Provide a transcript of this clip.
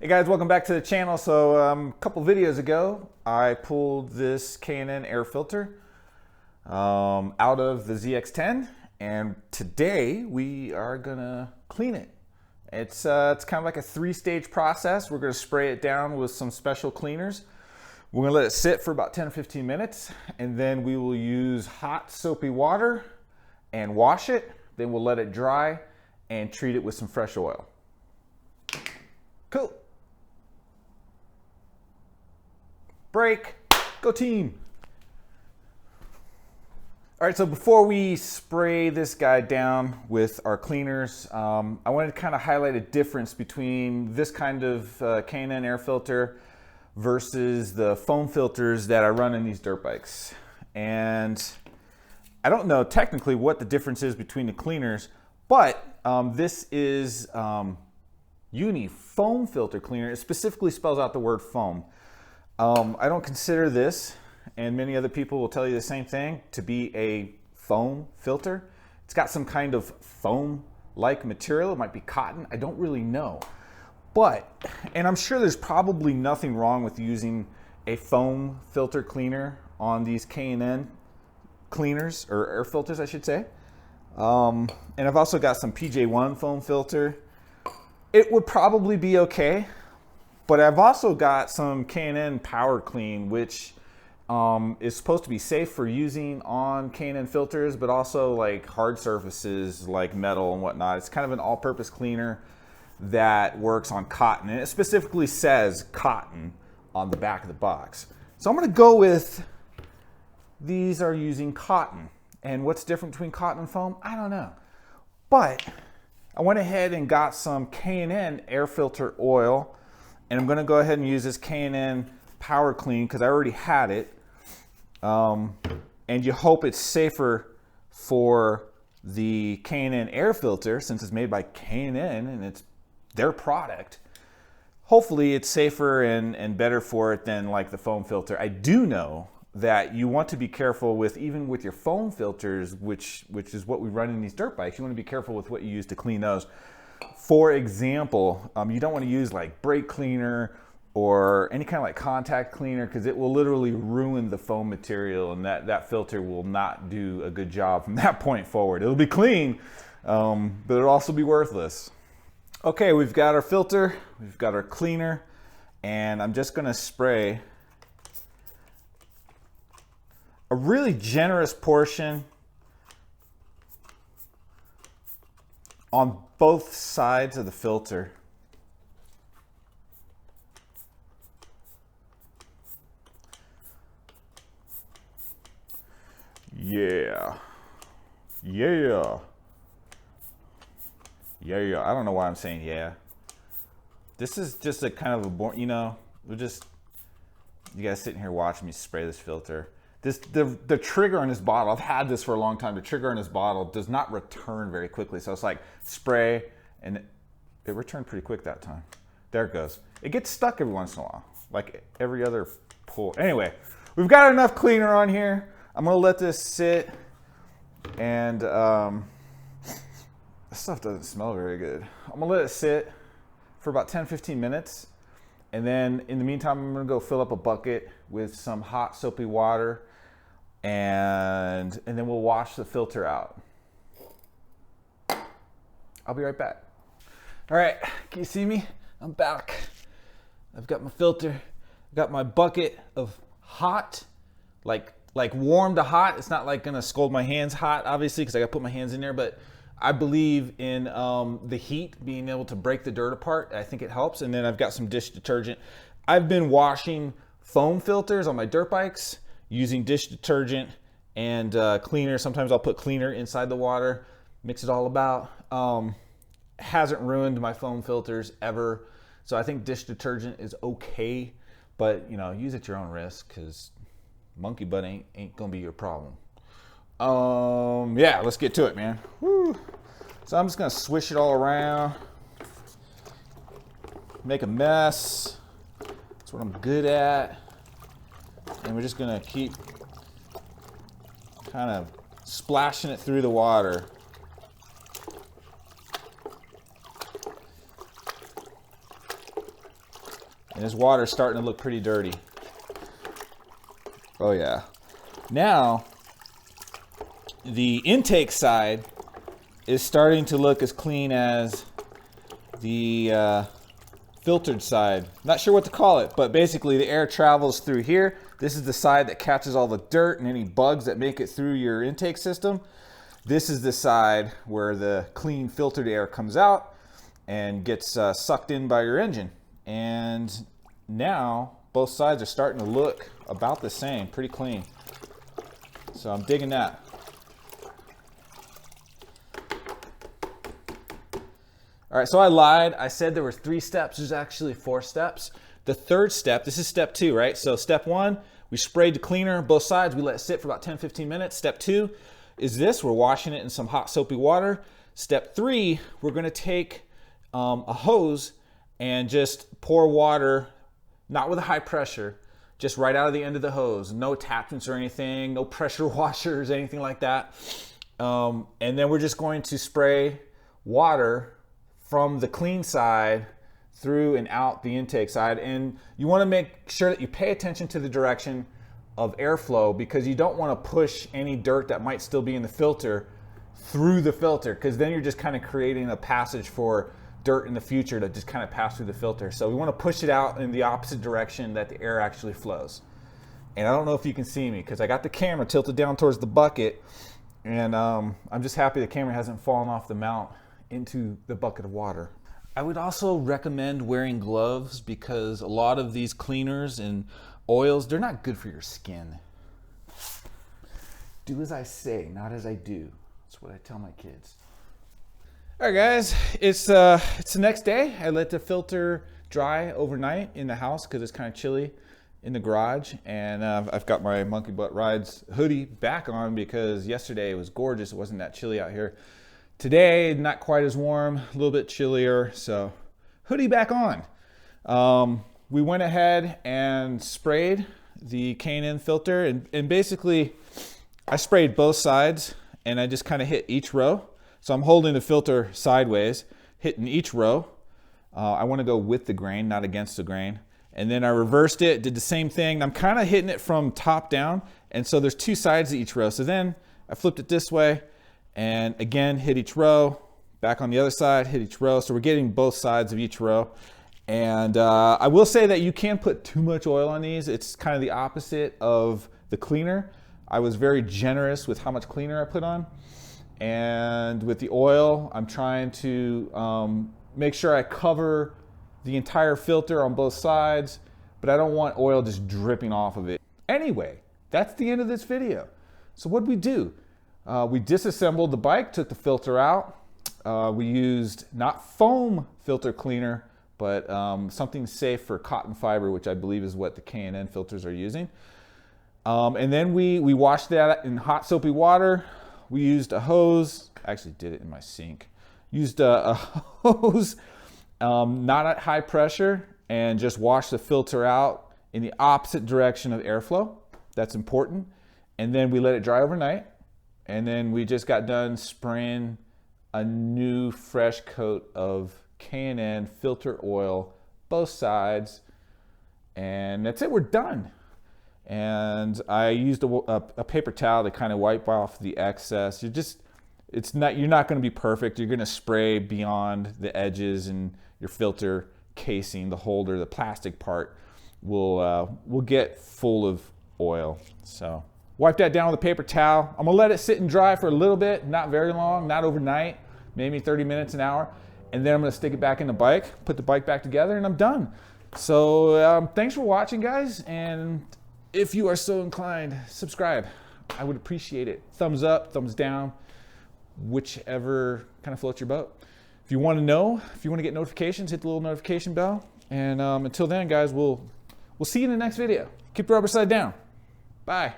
Hey guys, welcome back to the channel. So a couple videos ago, I pulled this K&N air filter out of the ZX10, and today we are gonna clean it. It's kind of like a three-stage process. We're gonna spray it down with some special cleaners. We're gonna let it sit for about 10 or 15 minutes, and then we will use hot soapy water and wash it. Then we'll let it dry and treat it with some fresh oil. Cool. Break. Go team. All right, so before we spray this guy down with our cleaners, I wanted to kind of highlight a difference between this kind of K&N air filter versus the foam filters that I run in these dirt bikes. And I don't know technically what the difference is between the cleaners, but this is Uni foam filter cleaner. It specifically spells out the word foam. I don't consider this, and many other people will tell you the same thing, to be a foam filter. It's got some kind of foam-like material. It might be cotton. I don't really know. But, and I'm sure there's probably nothing wrong with using a foam filter cleaner on these K&N cleaners, or air filters, I should say. And I've also got some PJ1 foam filter. It would probably be okay. But I've also got some K&N Power Clean, which is supposed to be safe for using on K&N filters, but also like hard surfaces like metal and whatnot. It's kind of an all-purpose cleaner that works on cotton. And it specifically says cotton on the back of the box. So I'm gonna go with, these are using cotton. And what's different between cotton and foam? I don't know. But I went ahead and got some K&N air filter oil. And I'm going to go ahead and use this K&N Power Clean because I already had it. And you hope it's safer for the K&N air filter since it's made by K&N and it's their product. Hopefully it's safer and better for it than like the foam filter. I do know that you want to be careful with, even with your foam filters, which is what we run in these dirt bikes, you want to be careful with what you use to clean those. For example, you don't want to use like brake cleaner or any kind of like contact cleaner because it will literally ruin the foam material, and that filter will not do a good job from that point forward. It'll be clean, but it'll also be worthless. Okay, we've got our filter, we've got our cleaner, and I'm just going to spray a really generous portion on both sides of the filter. Yeah. Yeah. Yeah. I don't know why I'm saying yeah. This is just a kind of a boring, you guys sitting here watching me spray this filter. The trigger on this bottle, I've had this for a long time, the trigger on this bottle does not return very quickly. So it's like spray, and it returned pretty quick that time. There it goes. It gets stuck every once in a while, like every other pull. Anyway, we've got enough cleaner on here. I'm gonna let this sit, and this stuff doesn't smell very good. I'm gonna let it sit for about 10-15 minutes. And then in the meantime, I'm gonna go fill up a bucket with some hot soapy water, and then we'll wash the filter out. I'll be right back. All right, can you see me? I'm back. I've got my filter, I've got my bucket of hot, like warm to hot. It's not like gonna scald my hands hot, obviously, because I gotta put my hands in there, but I believe in the heat being able to break the dirt apart. I think it helps. And then I've got some dish detergent. I've been washing foam filters on my dirt bikes using dish detergent and cleaner. Sometimes I'll put cleaner inside the water, mix it all about. Hasn't ruined my foam filters ever. So I think dish detergent is okay, but use at your own risk because monkey butt ain't gonna be your problem. Yeah, let's get to it, man. Woo. So I'm just gonna swish it all around, make a mess. That's what I'm good at. And we're just gonna keep kind of splashing it through the water. And this water's starting to look pretty dirty. Oh yeah. Now, the intake side is starting to look as clean as the filtered side. Not sure what to call it, but basically the air travels through here. This is the side that catches all the dirt and any bugs that make it through your intake system. This is the side where the clean filtered air comes out and gets sucked in by your engine. And now both sides are starting to look about the same, pretty clean. So I'm digging that. All right, so I lied. I said there were 3 steps. There's actually 4 steps. The third step, this is step 2, right? So step 1, we sprayed the cleaner both sides. We let it sit for about 10-15 minutes. Step 2 is this. We're washing it in some hot soapy water. Step 3, we're gonna take a hose and just pour water, not with a high pressure, just right out of the end of the hose. No attachments or anything, no pressure washers, anything like that. And then we're just going to spray water from the clean side through and out the intake side. And you want to make sure that you pay attention to the direction of airflow, because you don't want to push any dirt that might still be in the filter through the filter, because then you're just kind of creating a passage for dirt in the future to just kind of pass through the filter. So we want to push it out in the opposite direction that the air actually flows. And I don't know if you can see me because I got the camera tilted down towards the bucket, and I'm just happy the camera hasn't fallen off the mount into the bucket of water. I would also recommend wearing gloves, because a lot of these cleaners and oils, they're not good for your skin. Do as I say, not as I do. That's what I tell my kids. All right, guys, it's the next day. I let the filter dry overnight in the house because it's kind of chilly in the garage, and I've got my Monkey Butt Rides hoodie back on because yesterday it was gorgeous. It wasn't that chilly out here. Today, not quite as warm, a little bit chillier, so hoodie back on. We went ahead and sprayed the K&N filter, and basically I sprayed both sides, and I just kind of hit each row. So I'm holding the filter sideways, hitting each row. I want to go with the grain, not against the grain. And then I reversed it, did the same thing. I'm kind of hitting it from top down, and so there's 2 sides to each row. So then I flipped it this way, and again, hit each row, back on the other side, hit each row. So we're getting both sides of each row. And I will say that you can't put too much oil on these. It's kind of the opposite of the cleaner. I was very generous with how much cleaner I put on. And with the oil, I'm trying to make sure I cover the entire filter on both sides, but I don't want oil just dripping off of it. Anyway, that's the end of this video. So what did we do? We disassembled the bike, took the filter out. We used not foam filter cleaner, but something safe for cotton fiber, which I believe is what the K&N filters are using. And then we washed that in hot soapy water. We used a hose. I actually did it in my sink. Used a hose, not at high pressure, and just washed the filter out in the opposite direction of airflow. That's important. And then we let it dry overnight. And then we just got done spraying a new fresh coat of K&N filter oil, both sides. And that's it, we're done. And I used a paper towel to kind of wipe off the excess. You're not going to be perfect. You're going to spray beyond the edges, and your filter casing, the holder, the plastic part will get full of oil. So wipe that down with a paper towel. I'm gonna let it sit and dry for a little bit, not very long, not overnight, maybe 30 minutes, an hour. And then I'm gonna stick it back in the bike, put the bike back together, and I'm done. So thanks for watching, guys. And if you are so inclined, subscribe. I would appreciate it. Thumbs up, thumbs down, whichever kind of floats your boat. If you want to know, if you want to get notifications, hit the little notification bell. And until then, guys, we'll see you in the next video. Keep the rubber side down. Bye.